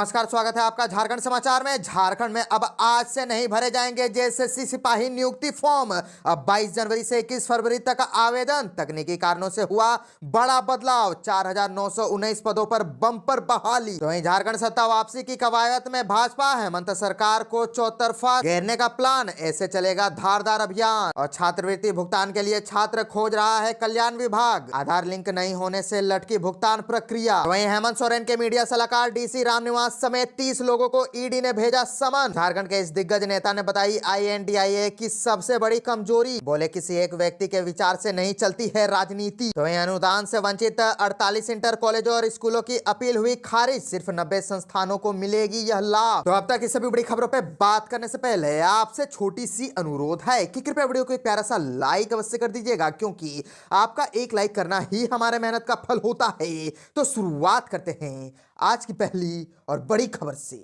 नमस्कार, स्वागत है आपका झारखंड समाचार में। झारखंड में अब आज से नहीं भरे जाएंगे जेएसएससी सिपाही नियुक्ति फॉर्म। अब 22 जनवरी से 21 फरवरी तक आवेदन। तकनीकी कारणों से हुआ बड़ा बदलाव। 4,919 पदों पर बम्पर बहाली। तो वहीं झारखंड सत्ता वापसी की कवायद में भाजपा हेमंत सरकार को चौतरफा घेरने का प्लान। ऐसे चलेगा धारदार अभियान। और छात्रवृत्ति भुगतान के लिए छात्र खोज रहा है कल्याण विभाग। आधार लिंक नहीं होने से लटकी भुगतान प्रक्रिया। वहीं हेमंत सोरेन के मीडिया सलाहकार डीसी रामनिवास समेत 30 लोगों को ईडी ने भेजा समन। झारखंड के इस दिग्गज नेता ने बताई आईएनडीआईए की सबसे बड़ी कमजोरी। बोले किसी एक व्यक्ति के विचार से नहीं चलती है राजनीति। तो वहीं अनुदान से वंचित 48 इंटर कॉलेजों और स्कूलों की अपील हुई खारिज। सिर्फ 90 संस्थानों को मिलेगी यह लाभ। तो अब तक इस सभी बड़ी खबरों पर बात करने से पहले आपसे छोटी सी अनुरोध है कि कृपया वीडियो को एक प्यारा सा लाइक अवश्य कर दीजिएगा, क्योंकि आपका एक लाइक करना ही हमारे मेहनत का फल होता है। तो शुरुआत करते हैं आज की पहली और बड़ी खबर से।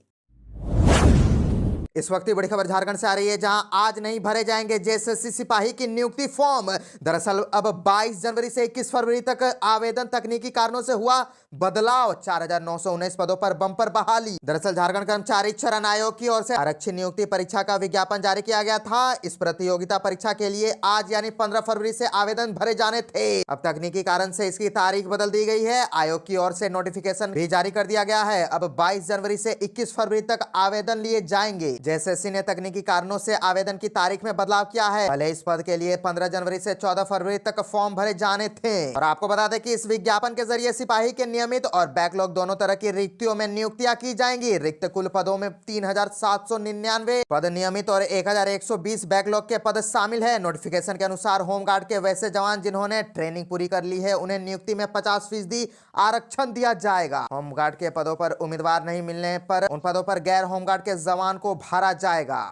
इस वक्त की बड़ी खबर झारखंड से आ रही है, जहां आज नहीं भरे जाएंगे जेएसएससी सिपाही की नियुक्ति फॉर्म। दरअसल अब 22 जनवरी से 21 फरवरी तक आवेदन। तकनीकी कारणों से हुआ बदलाव। 4,919 पदों पर बम्पर बहाली। दरअसल झारखंड कर्मचारी चयन आयोग की ओर से आरक्षी नियुक्ति परीक्षा का विज्ञापन जारी किया गया था। इस प्रतियोगिता परीक्षा के लिए आज यानी 15 फरवरी से आवेदन भरे जाने थे। अब तकनीकी कारण से इसकी तारीख बदल दी गई है। आयोग की ओर से नोटिफिकेशन भी जारी कर दिया गया है। अब 22 जनवरी से 21 फरवरी तक आवेदन लिए जाएंगे। जेएसएससी ने तकनीकी कारणों से आवेदन की तारीख में बदलाव किया है। पहले इस पद के लिए 15 जनवरी से 14 फरवरी तक फॉर्म भरे जाने थे। और आपको बता दें कि इस विज्ञापन के जरिए सिपाही के नियमित और बैकलॉग दोनों तरह की रिक्तियों में नियुक्तियां की जाएंगी। रिक्त कुल पदों में 3,799 पद नियमित और 1,120 बैकलॉग के पद शामिल है। नोटिफिकेशन के अनुसार होमगार्ड के वैसे जवान जिन्होंने ट्रेनिंग पूरी कर ली है, उन्हें नियुक्ति में 50% आरक्षण दिया जाएगा। होमगार्ड के पदों पर उम्मीदवार नहीं मिलने पर उन पदों पर गैर होमगार्ड के जवान को भरा जाएगा।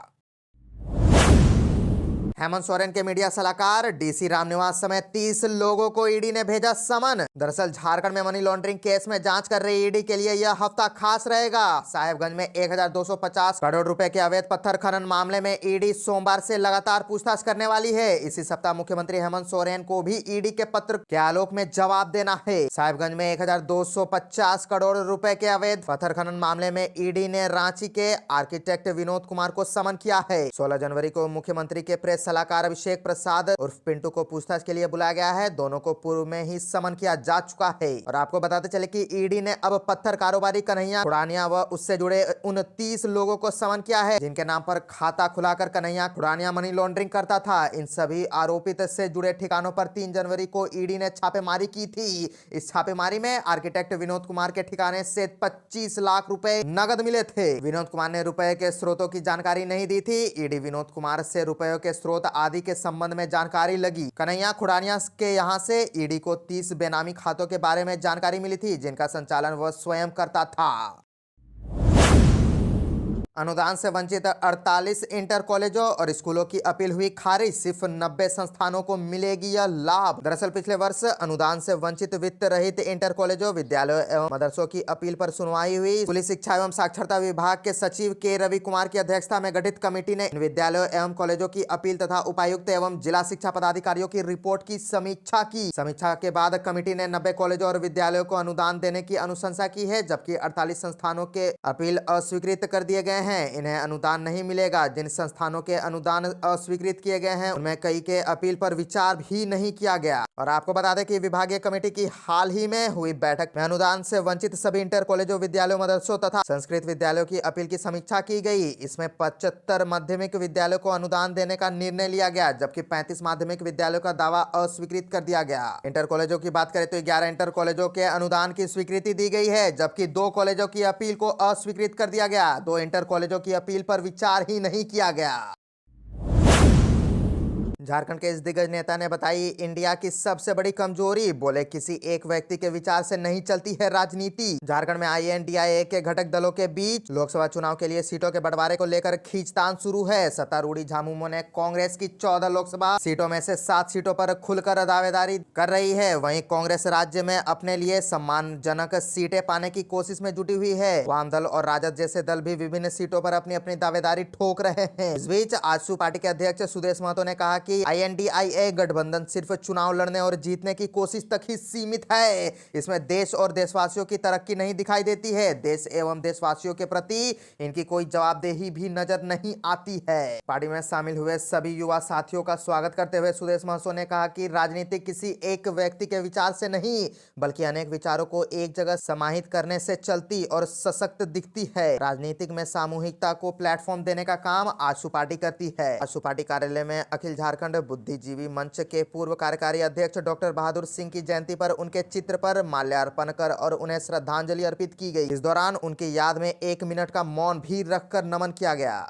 हेमंत सोरेन के मीडिया सलाहकार डीसी रामनिवास समेत 30 लोगों को ईडी ने भेजा समन। दरअसल झारखंड में मनी लॉन्ड्रिंग केस में जांच कर रही ईडी के लिए यह हफ्ता खास रहेगा। साहेबगंज में 1,250 करोड़ रुपए के अवैध पत्थर खनन मामले में ईडी सोमवार से लगातार पूछताछ करने वाली है। इसी सप्ताह मुख्यमंत्री हेमंत सोरेन को भी ईडी के पत्र के आलोक में जवाब देना है। साहेबगंज में 1,250 करोड़ रुपए के अवैध पत्थर खनन मामले में ईडी ने रांची के आर्किटेक्ट विनोद कुमार को समन किया है। 16 जनवरी को मुख्यमंत्री के प्रेस सलाहकार अभिषेक प्रसाद उर्फ पिंटू को पूछताछ के लिए बुलाया गया है। दोनों को पूर्व में ही समन किया जा चुका है। और आपको बताते चले कि ईडी ने अब पत्थर कारोबारी कन्हैया खुड़ानिया व उससे जुड़े 29 लोगों को समन किया है, जिनके नाम पर खाता खुलाकर कन्हैया खुड़ानिया मनी लॉन्ड्रिंग करता था। इन सभी आरोपित से जुड़े ठिकानों पर 3 जनवरी को ईडी ने छापेमारी की थी। इस छापेमारी में आर्किटेक्ट विनोद कुमार के ठिकाने से 25 लाख रुपए नगद मिले थे। विनोद कुमार ने रुपए के स्रोतों की जानकारी नहीं दी थी। ईडी विनोद कुमार से रुपयों के स्रोत आदि के संबंध में जानकारी लगी। कन्हैया खुड़ानिया के यहां से ईडी को 30 बेनामी खातों के बारे में जानकारी मिली थी, जिनका संचालन वह स्वयं करता था। अनुदान से वंचित 48 इंटर कॉलेजों और स्कूलों की अपील हुई खारिज। सिर्फ 90 संस्थानों को मिलेगी यह लाभ। दरअसल पिछले वर्ष अनुदान से वंचित वित्त रहित इंटर कॉलेजों, विद्यालयों एवं मदरसों की अपील पर सुनवाई हुई। स्कूली शिक्षा एवं साक्षरता विभाग के सचिव के रवि कुमार की अध्यक्षता में गठित कमेटी ने विद्यालयों एवं कॉलेजों की अपील तथा उपायुक्त एवं जिला शिक्षा पदाधिकारियों की रिपोर्ट की समीक्षा की। समीक्षा के बाद कमेटी ने 90 कॉलेजों और विद्यालयों को अनुदान देने की अनुशंसा की है, जबकि 48 संस्थानों के अपील अस्वीकृत कर दिए गए हैं। इन्हें अनुदान नहीं मिलेगा। जिन संस्थानों के अनुदान अस्वीकृत किए गए हैं, उनमें कई के अपील पर विचार भी नहीं किया गया। और आपको बता दें कि विभागीय कमेटी की हाल ही में हुई बैठक में अनुदान से वंचित सभी इंटर कॉलेजों, विद्यालयों, मदरसों तथा संस्कृत विद्यालयों की अपील की समीक्षा की गई। इसमें 75 माध्यमिक विद्यालयों को अनुदान देने का निर्णय लिया गया, जबकि 35 माध्यमिक विद्यालयों का दावा अस्वीकृत कर दिया गया। इंटर कॉलेजों की बात करें तो 11 इंटर कॉलेजों के अनुदान की स्वीकृति दी गई है, जबकि 2 कॉलेजों की अपील को अस्वीकृत कर दिया गया। 2 इंटर कॉलेजों की अपील पर विचार ही नहीं किया गया। झारखंड के इस दिग्गज नेता ने बताई इंडिया की सबसे बड़ी कमजोरी। बोले किसी एक व्यक्ति के विचार से नहीं चलती है राजनीति। झारखंड में आईएनडीआईए के घटक दलों के बीच लोकसभा चुनाव के लिए सीटों के बंटवारे को लेकर खींचतान शुरू है। सत्तारूढ़ी झामुमो ने कांग्रेस की 14 लोकसभा सीटों में से 7 सीटों पर खुलकर दावेदारी कर रही है। वहीं कांग्रेस राज्य में अपने लिए सम्मानजनक सीटें पाने की कोशिश में जुटी हुई है। वाम दल और राजद जैसे दल भी विभिन्न सीटों पर अपनी अपनी दावेदारी ठोक रहे हैं। इस बीच आजसू पार्टी के अध्यक्ष सुदेश महतो ने कहा कि INDIA गठबंधन सिर्फ चुनाव लड़ने और जीतने की कोशिश तक ही सीमित है। इसमें देश और देशवासियों की तरक्की नहीं दिखाई देती है। देश एवं देशवासियों के प्रति इनकी कोई जवाबदेही भी नजर नहीं आती है। पार्टी में शामिल हुए सभी युवा साथियों का स्वागत करते हुए सुदेश महतो ने कहा कि राजनीति किसी एक व्यक्ति के विचार से नहीं बल्कि अनेक विचारों को एक जगह समाहित करने से चलती और सशक्त दिखती है। राजनीतिक में सामूहिकता को प्लेटफॉर्म देने का काम आजसू पार्टी करती है। आजसू पार्टी कार्यालय में अखिल झारखंड बुद्धिजीवी मंच के पूर्व कार्यकारी अध्यक्ष डॉक्टर बहादुर सिंह की जयंती पर उनके चित्र पर माल्यार्पण कर और उन्हें श्रद्धांजलि अर्पित की गई। इस दौरान उनकी याद में 1 मिनट का मौन भी रखकर नमन किया गया।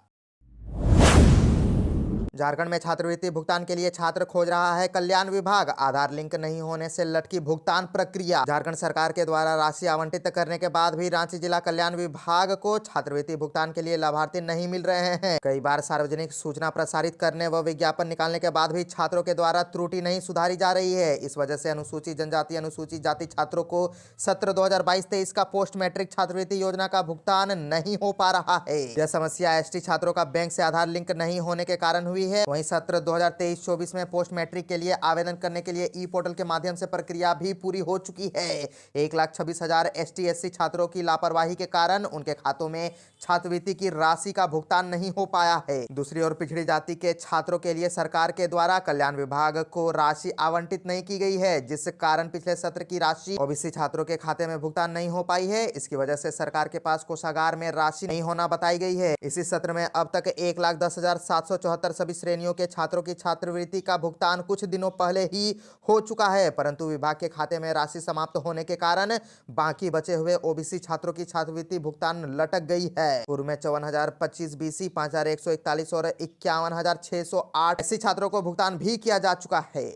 झारखंड में छात्रवृत्ति भुगतान के लिए छात्र खोज रहा है कल्याण विभाग। आधार लिंक नहीं होने से लटकी भुगतान प्रक्रिया। झारखंड सरकार के द्वारा राशि आवंटित करने के बाद भी रांची जिला कल्याण विभाग को छात्रवृत्ति भुगतान के लिए लाभार्थी नहीं मिल रहे हैं। कई बार सार्वजनिक सूचना प्रसारित करने व विज्ञापन निकालने के बाद भी छात्रों के द्वारा त्रुटि नहीं सुधारी जा रही है। इस वजह से अनुसूचित जनजाति अनुसूचित जाति छात्रों को सत्र 2022-23 का पोस्ट मैट्रिक छात्रवृत्ति योजना का भुगतान नहीं हो पा रहा है। यह समस्या ST छात्रों का बैंक से आधार लिंक नहीं होने के कारण हुई है। वहीं सत्र 2023-24 में पोस्ट मैट्रिक के लिए आवेदन करने के लिए ई-पोर्टल के माध्यम से प्रक्रिया भी पूरी हो चुकी है। 1,26,000 ST/SC छात्रों की लापरवाही के कारण उनके खातों में छात्रवृत्ति की राशि का भुगतान नहीं हो पाया है। दूसरी ओर पिछड़ी जाति के छात्रों के लिए सरकार के द्वारा कल्याण विभाग को राशि आवंटित नहीं की गई है, जिस कारण पिछले सत्र की राशि OBC छात्रों के खाते में भुगतान नहीं हो पाई है। इसकी वजह से सरकार के पास कोषागार में राशि नहीं होना बताई गई है। इसी सत्र में अब तक 1,10,774 सभी श्रेणियों के छात्रों की छात्रवृत्ति का भुगतान कुछ दिनों पहले ही हो चुका है, परंतु विभाग के खाते में राशि समाप्त होने के कारण बाकी बचे हुए OBC छात्रों की छात्रवृत्ति भुगतान लटक गई है। पूर्व में 54,025 BC, 5,141 और 51,608 SC छात्रों को भुगतान भी किया जा चुका है।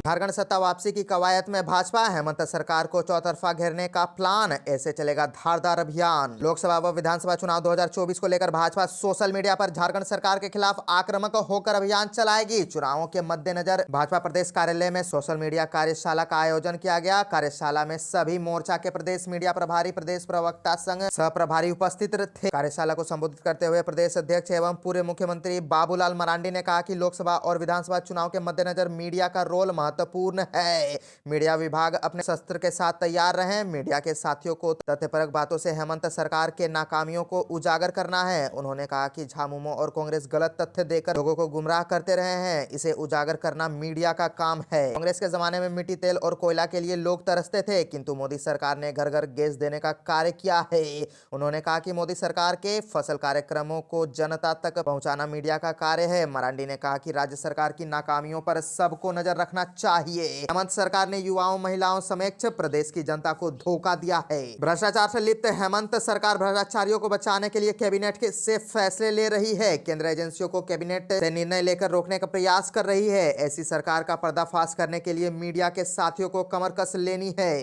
झारखंड सत्ता वापसी की कवायद में भाजपा। हेमंत सरकार को चौतरफा घेरने का प्लान, ऐसे चलेगा धारदार अभियान। लोकसभा व विधानसभा चुनाव 2024 को लेकर भाजपा सोशल मीडिया पर झारखंड सरकार के खिलाफ आक्रामक होकर अभियान चलाएगी। चुनावों के मद्देनजर भाजपा प्रदेश कार्यालय में सोशल मीडिया कार्यशाला का आयोजन किया गया। कार्यशाला में सभी मोर्चा के प्रदेश मीडिया प्रभारी, प्रदेश प्रवक्ता संघ सह प्रभारी उपस्थित थे। कार्यशाला को संबोधित करते हुए प्रदेश अध्यक्ष एवं पूर्व मुख्यमंत्री बाबूलाल मरांडी ने कहा कि लोकसभा और विधानसभा चुनाव के मद्देनजर मीडिया का रोल महत्वपूर्ण है। मीडिया विभाग अपने शस्त्र के साथ तैयार रहे। मीडिया के साथियों को तथ्यपरक बातों से हेमंत सरकार के नाकामियों को उजागर करना है। उन्होंने कहा कि झामुमो और कांग्रेस गलत तथ्य देकर लोगों को गुमराह करते रहे हैं। इसे उजागर करना मीडिया का काम है। कांग्रेस के जमाने में मिट्टी, तेल और कोयला के लिए लोग तरसते थे, किंतु मोदी सरकार ने घर घर गैस देने का कार्य किया है। उन्होंने कहा कि मोदी सरकार के फसल कार्यक्रमों को जनता तक पहुंचाना मीडिया का कार्य है। मरांडी ने कहा कि राज्य सरकार की नाकामियों पर सबको नजर रखना चाहिए। हेमंत सरकार ने युवाओं, महिलाओं समेत प्रदेश की जनता को धोखा दिया है। भ्रष्टाचार से लिप्त हेमंत सरकार भ्रष्टाचारियों को बचाने के लिए कैबिनेट से फैसले ले रही है। केंद्र एजेंसियों को कैबिनेट से निर्णय लेकर रोकने का प्रयास कर रही है। ऐसी सरकार का पर्दाफाश करने के लिए मीडिया के साथियों को कमर कस लेनी है।